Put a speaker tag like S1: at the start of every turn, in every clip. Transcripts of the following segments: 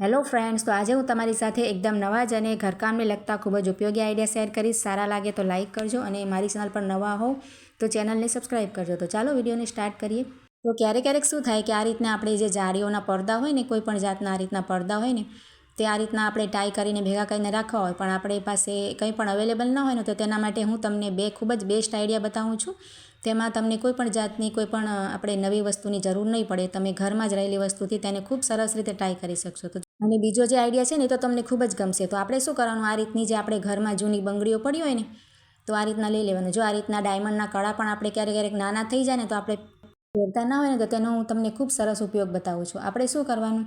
S1: Hello friends, તો આજે હું તમારી સાથે એકદમ નવા જ અને ઘરકામને લગતા ખૂબ જ ઉપયોગી આઈડિયા શેર કરીશ. સારા લાગે તો લાઇક કરજો અને મારી ચેનલ પર નવા હો તો ચેનલને સબસ્ક્રાઈબ કરજો. તો ચાલો વિડીયોને સ્ટાર્ટ કરીએ. તો ક્યારેક શું થાય કે આ રીતના આપણે જે જાળીઓના પડદા હોય ને, કોઈ પણ જાતના આ રીતના પડદા હોય ને, તે આ રીતના આપણે ટાઈ કરીને ભેગા કરીને રાખવા હોય, પણ આપણી પાસે કંઈ પણ અવેલેબલ ન હોય ને, તો તેના માટે હું તમને બે ખૂબ જ બેસ્ટ આઈડિયા બતાવું છું. તેમાં તમને કોઈ પણ જાતની કોઈ પણ આપણે નવી વસ્તુની જરૂર નહીં પડે. તમે ઘરમાં જ રહેલી વસ્તુથી તેને ખૂબ સરસ રીતે ટાઈ કરી શકશો. તો અને બીજો જે આઈડિયા છે ને, તો તમને ખૂબ જ ગમશે. તો આપણે શું કરવાનું, આ રીતની જે આપણે ઘરમાં જૂની બંગડીઓ પડી હોય ને, તો આ રીતના લઈ લેવાનું. જો આ રીતના ડાયમંડના કડા પણ આપણે ક્યારેક નાના થઈ જાય ને, તો આપણે પહેરતા ના હોય ને, તો તેનો હું તમને ખૂબ સરસ ઉપયોગ બતાવું છું. આપણે શું કરવાનું,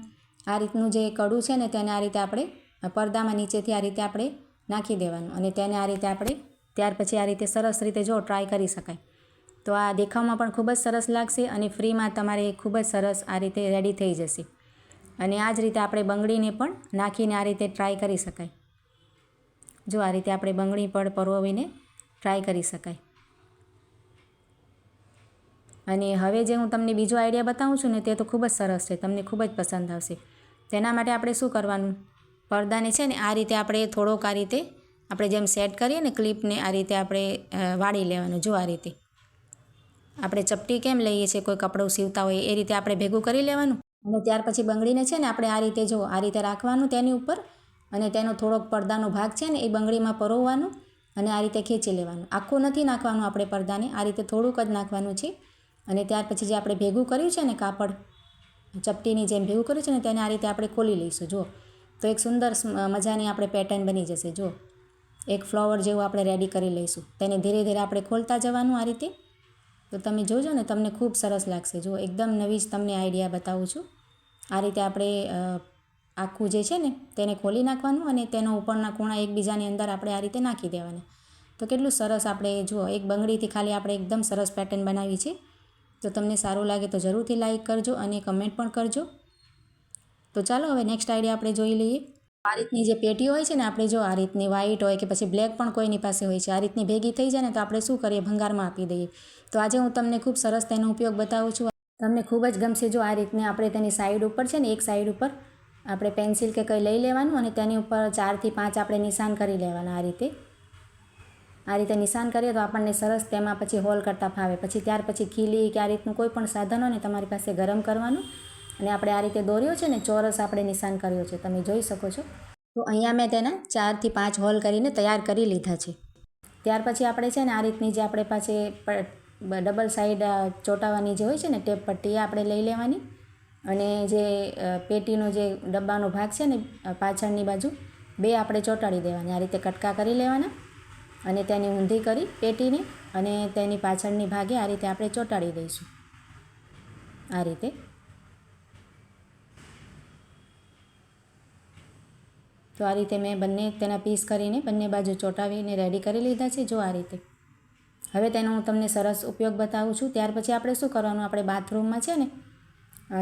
S1: આ રીતનું જે કડું છે ને, તેને આ રીતે આપણે પડદામાં નીચેથી આ રીતે આપણે નાખી દેવાનું અને તેને આ રીતે આપણે ત્યાર પછી આ રીતે સરસ રીતે જો ટ્રાય કરી શકાય. તો આ દેખાવમાં પણ ખૂબ જ સરસ લાગશે અને ફ્રીમાં તમારે ખૂબ જ સરસ આ રીતે રેડી થઈ જશે. અને આ જ રીતે આપણે બંગડીને પણ નાખીને આ રીતે ટ્રાય કરી શકાય. જો આ રીતે આપણે બંગડી પર પરોવીને ટ્રાય કરી શકાય. અને હવે જે હું તમને બીજો આઈડિયા બતાવું છું ને, તે તો ખૂબ જ સરસ છે, તમને ખૂબ જ પસંદ આવશે. તેના માટે આપણે શું કરવાનું, પડદાને છે ને આ રીતે આપણે થોડોક આ રીતે આપણે જેમ સેટ કરીએ ને ક્લિપને, આ રીતે આપણે વાળી લેવાનું. જો આ રીતે આપણે ચપટી કેમ લઈએ છીએ, કોઈ કપડું સીવતા હોય એ રીતે આપણે ભેગું કરી લેવાનું. અને ત્યાર પછી બંગડીને છે ને આપણે આ રીતે જો આ રીતે રાખવાનું તેની ઉપર, અને તેનો થોડોક પડદાનો ભાગ છે ને એ બંગડીમાં પરોવવાનું અને આ રીતે ખેંચી લેવાનું. આખું નથી નાખવાનું આપણે પડદાને, આ રીતે થોડુંક જ નાખવાનું છે. અને ત્યાર પછી જે આપણે ભેગું કર્યું છે ને કાપડ, ચપટીની જેમ ભેગું કર્યું છે ને, તેને આ રીતે આપણે ખોલી લઈશું. જો તો એક સુંદર મજાની આપણે પેટર્ન બની જશે. જો એક ફ્લાવર જેવું આપણે રેડી કરી લઈશું. તેને ધીરે ધીરે આપણે ખોલતા જવાનું આ રીતે. તો તમે જોજો ને, તમને ખૂબ સરસ લાગશે. જો એકદમ નવી જ તમને આઈડિયા બતાવું છું. આ રીતે આપણે આખું જે છે ને તેને ખોલી નાખવાનું અને તેનો ઉપરના ખૂણા એકબીજાની અંદર આપણે આ રીતે નાખી દેવાના. તો કેટલું સરસ આપણે જુઓ, એક બંગડીથી ખાલી આપણે એકદમ સરસ પેટર્ન બનાવી છે. તો તમને સારું લાગે તો જરૂરથી લાઇક કરજો અને કમેન્ટ પણ કરજો. તો ચાલો હવે નેક્સ્ટ આઈડિયા આપણે જોઈ લઈએ. આ રીતની જે પેટીઓ હોય છે ને, આપણે જો આ રીતની વ્હાઈટ હોય કે પછી બ્લેક પણ કોઈની પાસે હોય છે, આ રીતની ભેગી થઈ જાય ને, તો આપણે શું કરીએ, ભંગારમાં આપી દઈએ. તો આજે હું તમને ખૂબ સરસ તેનો ઉપયોગ બતાવું છું. તમને ખૂબ જ ગમશે. જો આ રીતને આપણે તેની સાઈડ ઉપર છે ને, એક સાઈડ ઉપર આપણે પેન્સિલ કે કંઈ લઈ લેવાનું અને તેની ઉપર 4 થી 5 આપણે નિશાન કરી લેવાના. આ રીતે નિશાન કરીએ તો આપણને સરસ તેમાં પછી હોલ કરતાં ફાવે. પછી ત્યાર પછી ખીલી કે આ રીતનું કોઈ પણ સાધન હોય ને તમારી પાસે ગરમ કરવાનું, અને આપણે આ રીતે દોર્યો છે ને, ચોરસ આપણે નિશાન કર્યો છે, તમે જોઈ શકો છો. તો અહીંયા મેં તેના 4 થી 5 હોલ કરીને તૈયાર કરી લીધા છે. ત્યાર પછી આપણે છે ને આ રીતની જે આપણે પાસે ડબલ સાઈડ ચોંટાવાની જે હોય છે ને ટેપ પટ્ટી, એ આપણે લઈ લેવાની. અને જે પેટીનો જે ડબ્બાનો ભાગ છે ને પાછળની બાજુ, બે આપણે ચોંટાડી દેવાની. આ રીતે કટકા કરી લેવાના અને તેની ઊંધી કરી પેટીને, અને તેની પાછળની ભાગે આ રીતે આપણે ચોંટાડી દઈશું. આ રીતે તો આ રીતે મેં બંને તેના પીસ કરીને બંને બાજુ ચોંટાવીને રેડી કરી લીધા છે. જો આ રીતે હવે તેનો હું તમને સરસ ઉપયોગ બતાવું છું. ત્યાર પછી આપણે શું કરવાનું, આપણે બાથરૂમમાં છે ને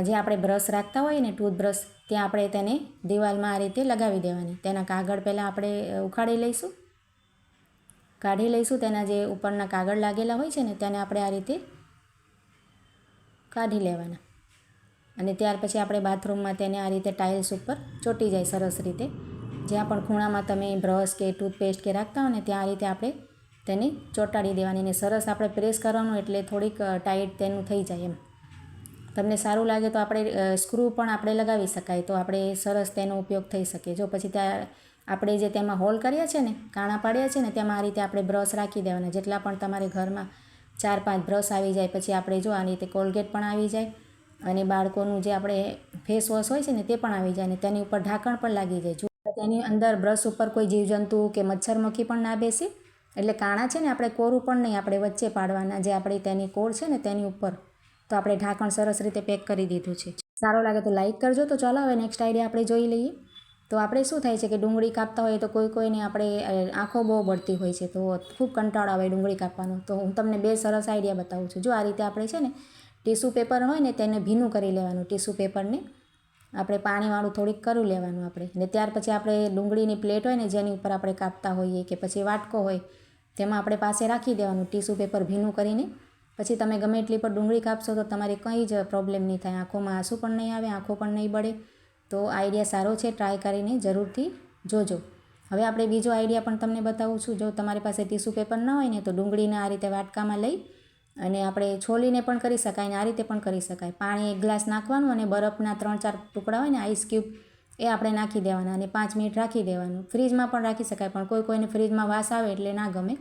S1: જે આપણે બ્રશ રાખતા હોઈએ ને, ટૂથબ્રશ, ત્યાં આપણે તેને દિવાલમાં આ રીતે લગાવી દેવાની. તેના કાગળ પહેલાં આપણે ઉખાડી લઈશું, કાઢી લઈશું. તેના જે ઉપરના કાગળ લાગેલા હોય છે ને, તેને આપણે આ રીતે કાઢી લેવાના. અને ત્યાર પછી આપણે બાથરૂમમાં તેને આ રીતે ટાઇલ્સ ઉપર ચોંટી જાય સરસ રીતે. જ્યાં પણ ખૂણામાં તમે બ્રશ કે ટૂથપેસ્ટ કે રાખતા હો ને, ત્યાં આ રીતે આપણે તેને ચોંટાડી દેવાની. અને સરસ આપણે પ્રેસ કરવાનું, એટલે થોડીક ટાઈટ તેનું થઈ જાય એમ. તમને સારું લાગે તો આપણે સ્ક્રૂ પણ આપણે લગાવી શકાય, તો આપણે સરસ તેનો ઉપયોગ થઈ શકે. જો પછી ત્યાં આપણે જે તેમાં હોલ કર્યા છે ને, કાણા પાડ્યા છે ને, તેમાં આ રીતે આપણે બ્રશ રાખી દેવાના. જેટલા પણ તમારે ઘરમાં 4-5 બ્રશ આવી જાય. પછી આપણે જો આ રીતે કોલગેટ પણ આવી જાય, અને બાળકોનું જે આપણે ફેસ વોશ હોય છે ને, તે પણ આવી જાય. અને તેની ઉપર ઢાંકણ પણ લાગી જાય. જો તેની અંદર બ્રશ ઉપર કોઈ જીવજંતુ કે મચ્છર મક્ખી પણ ના બેસે. એટલે કાણા છે ને આપણે કોરું પણ નહીં, આપણે વચ્ચે પાડવાના. જે આપણી તેની કોર છે ને તેની ઉપર, તો આપણે ઢાંકણ સરસ રીતે પેક કરી દીધું છે. સારો લાગે તો લાઇક કરજો. તો ચાલો હવે નેક્સ્ટ આઈડિયા આપણે જોઈ લઈએ. તો આપણે શું થાય છે કે ડુંગળી કાપતા હોઈએ તો કોઈને આપણે આંખો બહુ બળતી હોય છે, તો ખૂબ કંટાળો આવે ડુંગળી કાપવાનો. તો હું તમને બે સરસ આઈડિયા બતાવું છું. જો આ રીતે આપણે છે ને ટીશ્યુ પેપર હોય ને, તેને ભીનું કરી લેવાનું. ટીશ્યુ પેપરને આપણે પાણીવાળું થોડીક કરી લેવાનું આપણે. ને ત્યાર પછી આપણે ડુંગળીની પ્લેટ હોય ને, જેની ઉપર આપણે કાપતા હોઈએ, કે પછી વાટકો હોય, તેમાં આપણે પાસે રાખી દેવાનું ટીશ્યુ પેપર ભીનું કરીને. પછી તમે ગમે એટલી પર ડુંગળી કાપશો તો તમારે કંઈ જ પ્રોબ્લેમ નહીં થાય. આંખોમાં આંસુ પણ નહીં આવે, આંખો પણ નહીં બળે. તો આઈડિયા સારો છે, ટ્રાય કરીને જરૂરથી જોજો. હવે આપણે બીજો આઈડિયા પણ તમને બતાવું છું. જો તમારી પાસે ટીશ્યુ પેપર ન હોય ને તો ડુંગળીને આ રીતે વાટકામાં લઈ અને આપણે છોલીને પણ કરી શકાય ને આ રીતે પણ કરી શકાય. પાણી 1 ગ્લાસ નાખવાનું અને બરફના 3-4 ટુકડા હોય ને આઈસ ક્યુબ એ આપણે નાખી દેવાના અને 5 મિનિટ રાખી દેવાનું. ફ્રીજમાં પણ રાખી શકાય, પણ કોઈને ફ્રીજમાં વાસ આવે એટલે ના ગમે.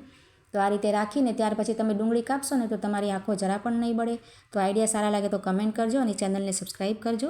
S1: તો આ રીતે રાખીને ત્યાર પછી તમે ડુંગળી કાપશો ને તો તમારી આંખો જરા પણ નહીં બળે. તો આઈડિયા સારા લાગે તો કમેન્ટ કરજો અને ચેનલને સબસ્ક્રાઈબ કરજો.